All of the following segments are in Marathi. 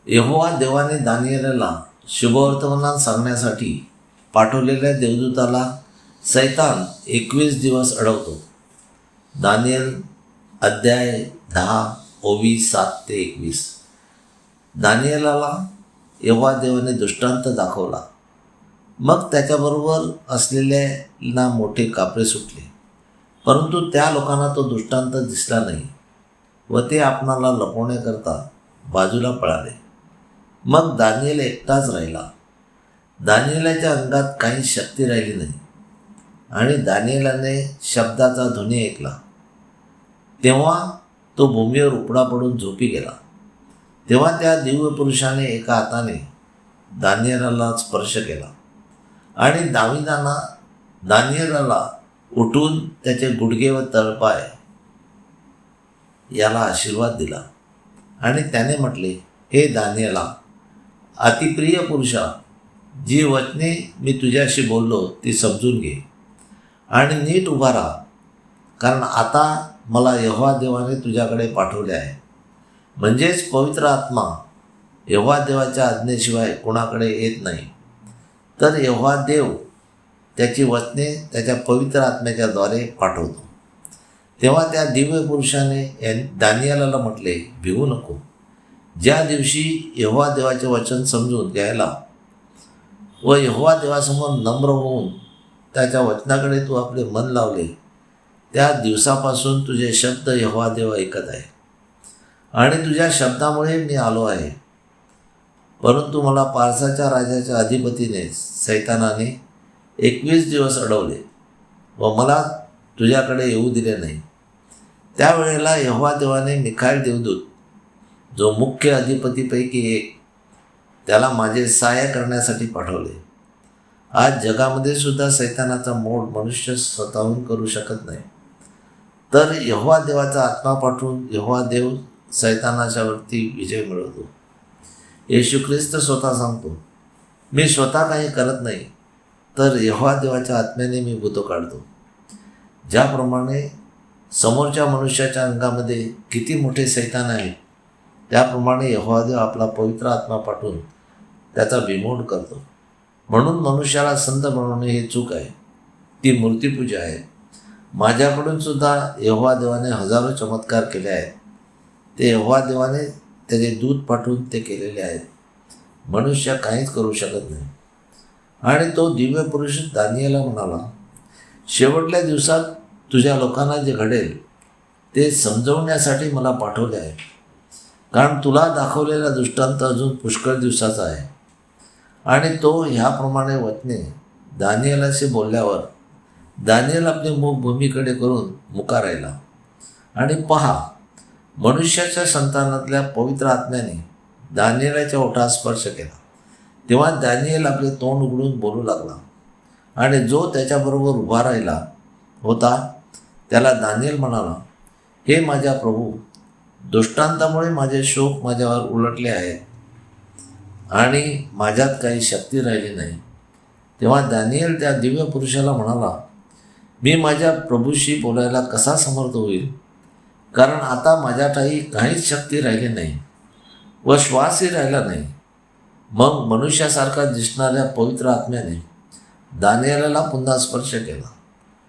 यहोवा देवाने दानिएलला शुभवर्तमान सांगण्यासाठी पाठवलेल्या देवदूताला सैतान 21 दिवस अडवतो. दानिएल अध्याय 10 ओवी 7 ते 21. दानिएलाला यहोवा देवाने दृष्टांत दाखवला. मग त्याच्याबरोबर असलेल्यांना मोठे कापरे सुटले, परंतु त्या लोकांना तो दृष्टांत दिसला नाही व ते आपणाला लपवण्याकरता बाजूला पळाले. मग दानिएल एकटाच राहिला. दानिएलाच्या अंगात काही शक्ती राहिली नाही आणि दानिएलाने शब्दाचा ध्वनी ऐकला. तेव्हा तो भूमीवर उपडा पडून झोपी गेला. तेव्हा त्या दिव्य पुरुषाने एका हाताने दानिएलाला स्पर्श केला आणि दानिएलाला उठून त्याचे गुडघे व तळपाय याला आशीर्वाद दिला आणि त्याने म्हटले, हे दानिएला, अतिप्रिय पुरुषा, जी वचने मी तुझ्याशी बोललो ती समजून घे आणि नीट उभा राहा, कारण आता मला यहोवा देवाने तुझ्याकडे पाठवले आहे. म्हणजेच पवित्र आत्मा यहोवा देवाच्या आज्ञेशिवाय कोणाकडे येत नाही, तर यहोवा देव त्याची वचने त्याच्या पवित्र आत्म्याच्या द्वारे पाठवतो. तेव्हा त्या दिव्य पुरुषाने दानिएलाला म्हटले, भिवू नको. ज्या दिवशी यहोवा देवाचे वचन समजून घ्यायला व यहोवा देवासमोर नम्र होऊन त्याच्या वचनाकडे तू आपले मन लावले, त्या दिवसापासून तुझे शब्द यहोवा देव ऐकत आहे आणि तुझ्या शब्दामुळे मी आलो आहे. परंतु मला पारसाच्या राजाच्या अधिपतीने सैतानाने 21 दिवस अडवले व मला तुझ्याकडे येऊ दिले नाही. त्यावेळेला यहोवा देवाने मिखाएल देवदूत, जो मुख्य अधिपतीपैकी एक, त्याला माझे सहाय्य करण्यासाठी पाठवले. आज जगामध्ये सुद्धा सैतानाचा मोड मनुष्य स्वतःहून करू शकत नाही, तर यहोवा देवाचा आत्मा पाठवून यहोवा देव सैतानाच्या वरती विजय मिळवतो. येशू ख्रिस्त स्वतः सांगतो, मी स्वतः काही करत नाही, तर यहोवा देवाच्या आत्म्याने मी भूतो काढतो. ज्याप्रमाणे समोरच्या मनुष्याच्या अंगामध्ये किती मोठे सैतान आहेत, त्याप्रमाणे यहोवा देव आपला पवित्र आत्मा पाठवून त्याचा बिमोड करतो. म्हणून मनुष्याला संत बनवणे हे चूक आहे, ती मूर्तीपूजा आहे. माझ्याकडून सुद्धा यहोवा देवाने हजारो चमत्कार केले आहेत. ते यहोवा देवाने त्याचे दूत पाठवून ते केलेले आहेत. मनुष्य काहीच करू शकत नाही. आणि तो दिव्य पुरुष दानिएला म्हणाला, शेवटल्या दिवसात तुझ्या लोकांना जे घडेल ते समजवण्यासाठी मला पाठवले आहे, कारण तुला दाखवलेला दृष्टांत अजून पुष्कळ दिवसाचा आहे. आणि तो ह्याप्रमाणे वचने दानिएलाशी बोलल्यावर दानिएल आपले मुख भूमीकडे करून मुका राहिला. आणि पहा, मनुष्याच्या संतानातल्या पवित्र आत्म्याने दानिएलाच्या ओठात स्पर्श केला. तेव्हा दानिएल आपले तोंड उघडून बोलू लागला आणि जो त्याच्याबरोबर उभा राहिला होता त्याला दानिएल म्हणाला, हे माझ्या प्रभू, दृष्टांतामुळे माझे शोक माझ्यावर उलटले आहेत आणि माझ्यात काही शक्ती राहिली नाही. तेव्हा दानिएल त्या दिव्य पुरुषाला म्हणाला, मी माझ्या प्रभूशी बोलायला कसा समर्थ होईल, कारण आता माझ्याठाई काहीच शक्ती राहिली नाही व श्वासही राहिला नाही. मग मनुष्यासारखा दिसणाऱ्या पवित्र आत्म्याने दानिएलाला पुन्हा स्पर्श केला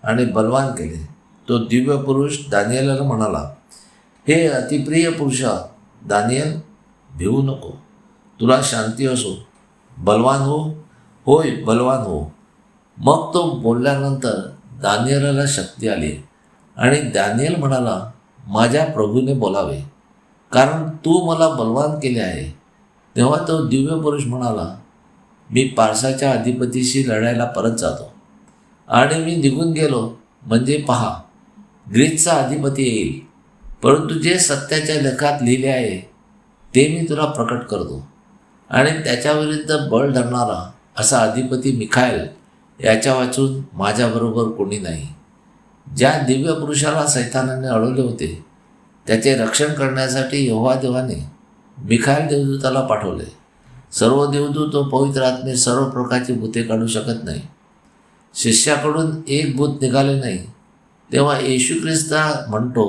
आणि बलवान केले. तो दिव्य पुरुष दानिएलाला म्हणाला, हे अतिप्रिय पुरुषा दानिएल, भिवू नको. तुला शांती असो. बलवान हो. होय, बलवान हो. मग तो बोलल्यानंतर दानिएलाला शक्ती आली आणि दानिएल म्हणाला, माझ्या प्रभूने बोलावे, कारण तू मला बलवान केले आहे. तेव्हा तो दिव्य पुरुष म्हणाला, मी पारसाच्या अधिपतीशी लढायला परत जातो आणि मी निघून गेलो म्हणजे पहा, ग्रीसचा अधिपती येईल. परंतु जे सत्याच्या लेखात लिहिले आहे ते मी तुला प्रकट करतो. आणि त्याच्याविरुद्ध बळ धरणारा असा अधिपती मिखाएल याच्या वाचून माझ्याबरोबर कोणी नाही. ज्या दिव्य पुरुषाला सैतानाने अडवले होते त्याचे रक्षण करण्यासाठी यहोवा देवाने मिखाएल देवदूताला पाठवले. सर्व देवदूत व पवित्र आत्मे सर्व प्रकारची भूते काढू शकत नाही. शिष्याकडून एक भूत निघाले नाही. तेव्हा येशू ख्रिस्त म्हणतो,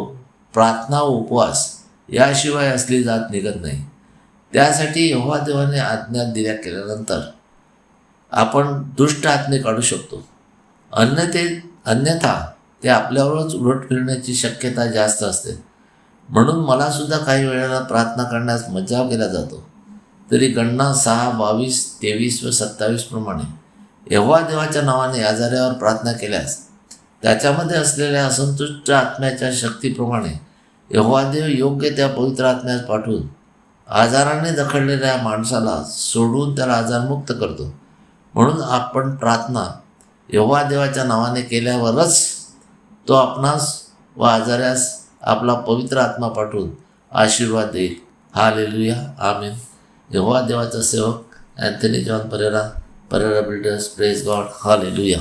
प्रार्थना व उपवास याशिवाय असली जात निघत नाही. त्यासाठी यहोवा देवाने आज्ञा दिल्या केल्यानंतर आपण दुष्ट आत्मे काढू शकतो. अन्यथा ते आपल्यावरच उलट फिरण्याची शक्यता जास्त असते. म्हणून मला सुद्धा काही वेळेला प्रार्थना करण्यास मज्जाव केला जातो. तरी गणना 6, 22, 23 व 27 प्रमाणे यहोवा देवाच्या नावाने आजारावर प्रार्थना केल्यास त्याच्यामध्ये असलेल्या असंतुष्ट आत्म्याच्या शक्तीप्रमाणे यहोवा देव योग्य त्या पवित्र आत्म्यास पाठवून आजाराने दखडलेल्या माणसाला सोडून त्याला आजारमुक्त करतो. म्हणून आपण प्रार्थना यहोवा देवाच्या नावाने केल्यावरच तो आपणास व आजाऱ्यास आपला पवित्र आत्मा पाठवून आशीर्वाद देईल. हालेलुया, आमेन. यहोवा देवाचा सेवक Anthony John Pereira builders. Praise God. Hallelujah.